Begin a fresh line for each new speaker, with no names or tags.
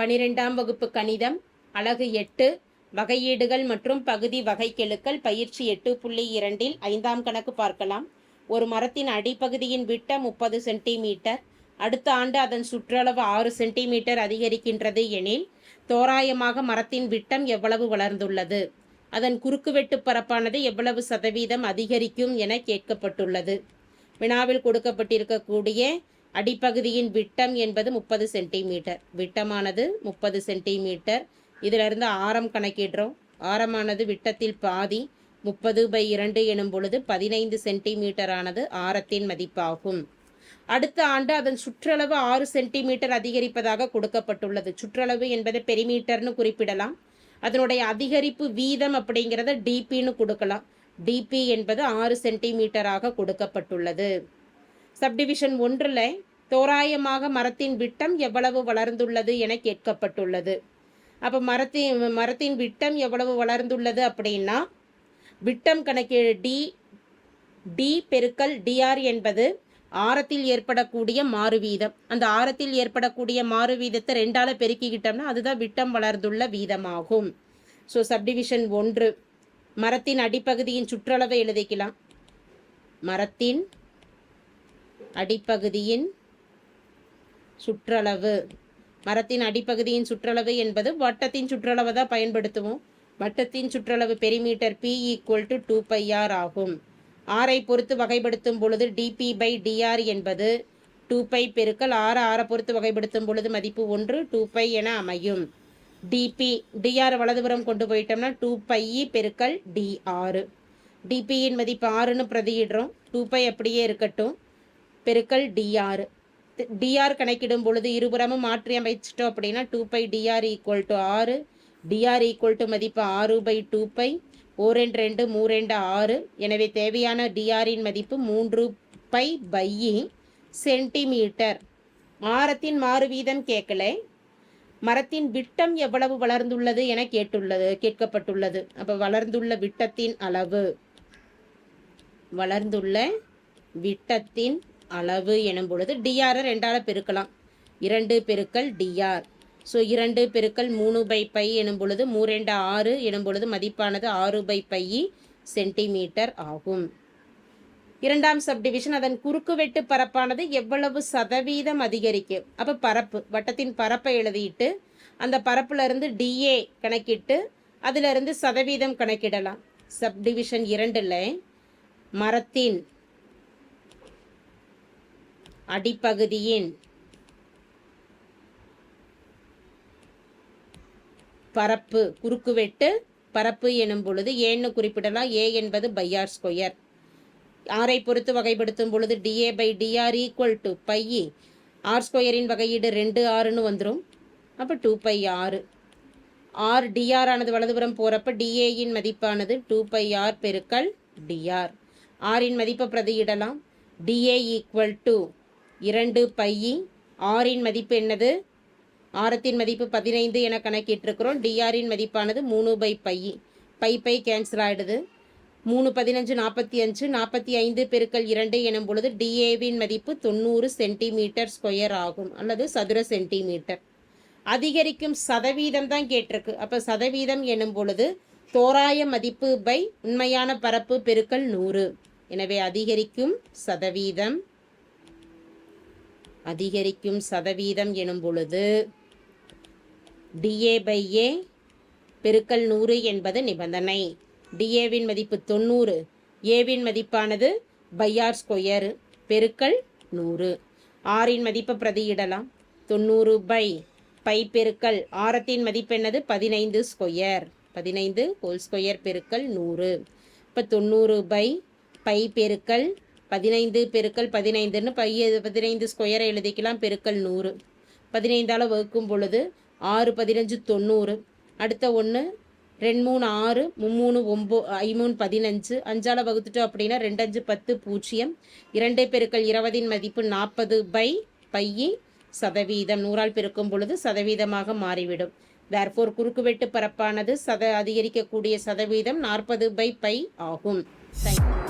12ஆம் வகுப்பு கணிதம் அலகு 8 வகையீடுகள் மற்றும் பகுதி வகைக்கெழுக்கள் பயிற்சி 8.2இல் 5ஆம் கணக்கு பார்க்கலாம். ஒரு மரத்தின் அடிப்பகுதியின் விட்டம் 30 சென்டிமீட்டர், அடுத்த ஆண்டு அதன் சுற்றளவு 6 சென்டிமீட்டர் அதிகரிக்கின்றது எனில் தோராயமாக மரத்தின் விட்டம் எவ்வளவு வளர்ந்துள்ளது, அதன் குறுக்குவெட்டு பரப்பானது எவ்வளவு சதவீதம் அதிகரிக்கும் என கேட்கப்பட்டுள்ளது. வினாவில் கொடுக்கப்பட்டிருக்கக்கூடிய அடிப்பகுதியின் விட்டம் என்பது 30 சென்டிமீட்டர், விட்டமானது 30 சென்டிமீட்டர். இதிலிருந்து ஆரம் கணக்கிடுறோம். ஆரமானது விட்டத்தில் பாதி, 30/2 எனும் பொழுது 15 சென்டிமீட்டர் ஆனது ஆரத்தின் மதிப்பாகும். அடுத்த ஆண்டு அதன் சுற்றளவு 6 சென்டிமீட்டர் அதிகரிப்பதாக கொடுக்கப்பட்டுள்ளது. சுற்றளவு என்பதை பெரிமீட்டர்னு குறிப்பிடலாம். அதனுடைய அதிகரிப்பு வீதம் அப்படிங்கிறத டிபின்னு கொடுக்கலாம். டிபி என்பது 6 சென்டிமீட்டராக கொடுக்கப்பட்டுள்ளது. சப்டிவிஷன் 1ல் தோராயமாக மரத்தின் விட்டம் எவ்வளவு வளர்ந்துள்ளது என கேட்கப்பட்டுள்ளது. அப்போ மரத்தின் விட்டம் எவ்வளவு வளர்ந்துள்ளது அப்படின்னா, விட்டம் கணக்கீடு டி பெருக்கல் டிஆர் என்பது ஆரத்தில் ஏற்படக்கூடிய மாறுவீதம். அந்த ஆரத்தில் ஏற்படக்கூடிய மாறுவீதத்தை 2ஆல் பெருக்கிக்கிட்டோம்னா அதுதான் விட்டம் வளர்ந்துள்ள வீதமாகும். ஸோ சப்டிவிஷன் 1, மரத்தின் அடிப்பகுதியின் சுற்றளவை எழுதிக்கலாம். மரத்தின் அடிப்பகுதியின் சுற்றளவு, மரத்தின் அடிப்பகுதியின் சுற்றளவு என்பது வட்டத்தின் சுற்றளவை தான் பயன்படுத்துவோம். வட்டத்தின் சுற்றளவு பெரிமீட்டர் P = 2πr ஆகும். ஆரை பொறுத்து வகைப்படுத்தும் பொழுது dp/dr என்பது 2π பெருக்கல் ஆரை பொறுத்து வகைப்படுத்தும் பொழுது மதிப்பு 1, 2π என அமையும். dr வலதுபுறம் கொண்டு போயிட்டோம்னா 2πe பெருக்கல் dr. dpயின் மதிப்பு 6ன்னு பிரதியிடுறோம். 2π அப்படியே இருக்கட்டும் பெருக்கல் dr. dr கணக்கிடும் பொழுது இருபுறமும் மாற்றி அமைச்சிட்டோம் அப்படின்னா 2πdr = 6. dr மதிப்பு 6/2π. 4×2 3×2 6. எனவே தேவையான drயின் மதிப்பு 3π/e சென்டிமீட்டர். ஆரத்தின் மாறுவீதம் கேட்கல, மரத்தின் விட்டம் எவ்வளவு வளர்ந்துள்ளது என கேட்கப்பட்டுள்ளது. அப்போ வளர்ந்துள்ள விட்டத்தின் அளவு, வளர்ந்துள்ள விட்டத்தின் அளவு எனும் பொழுது dr 2ஆல் பெருக்கலாம். 2 பெருக்கல் dr. ஸோ 2 பெருக்கல் 3/π எனும் பொழுது 3×6 எனும் பொழுது மதிப்பானது 6/πe சென்டிமீட்டர் ஆகும். 2ஆம் சப்டிவிஷன், அதன் குறுக்குவெட்டு பரப்பானது எவ்வளவு சதவீதம் அதிகரிக்கும். அப்போ பரப்பு, வட்டத்தின் பரப்பை எழுதிட்டு அந்த பரப்புலேருந்து DA கணக்கிட்டு அதிலிருந்து சதவீதம் கணக்கிடலாம். சப்டிவிஷன் 2ல் மரத்தின் அடிப்பகுதியின் பரப்பு, குறுக்குவெட்டு பரப்பு எனும் பொழுது ஏன்னு குறிப்பிடலாம். ஏ என்பது πr². ஆரை பொறுத்து வகைப்படுத்தும் பொழுது dA/dr = πe. r²இன் வகையீடு 2r வந்துடும். அப்போ 2πr. dr ஆனது வலதுபுறம் போகிறப்ப dAயின் மதிப்பானது 2πr பெருக்கல் dr. ஆரின் மதிப்பை பிரதியிடலாம். dA = 2πe. ஆரின் மதிப்பு என்னது, ஆரத்தின் மதிப்பு 15 என கணக்கிட்டிருக்கிறோம். drயின் மதிப்பானது 3/πe. பை கேன்சல் ஆகிடுது. 3 15 45. 45 பெருக்கல் 2 எனும் பொழுது dAவின் மதிப்பு 90 சென்டிமீட்டர்² ஆகும், அல்லது சதுர சென்டிமீட்டர். அதிகரிக்கும் சதவீதம் தான் கேட்டிருக்கு. அப்போ சதவீதம் எனும் பொழுது தோராய மதிப்பு பை உண்மையான பரப்பு பெருக்கல் 100. எனவே அதிகரிக்கும் சதவீதம் எனும் பொழுது dA/A பெருக்கல் 100 என்பது நிபந்தனை. dAவின் மதிப்பு 90, ஏவின் மதிப்பானது πr² பெருக்கல் 100. ஆரின் மதிப்பை பிரதியிடலாம். 90/π பெருக்கல் ஆரத்தின் மதிப்பு என்னது 15² 15² பெருக்கல் 100. இப்போ 90/π பெருக்கல் 15 பெருக்கல் 15ன்னு 15² எழுதிக்கலாம் பெருக்கல் 100. 15ஆல் வகுக்கும் பொழுது 6 15 90. அடுத்த 1 2 3 6 3 9 5 15. 5ஆல் வகுத்துட்டோம் அப்படின்னா 2 5 10 0. 2 பெருக்கல் 20ன் மதிப்பு 40/πe சதவீதம். 100ஆல் பெருக்கும் பொழுது சதவீதமாக மாறிவிடும். தேர்ஃபோர் குறுக்குவெட்டு பரப்பானது அதிகரிக்கக்கூடிய சதவீதம் 40/π ஆகும். தேங்க்யூ.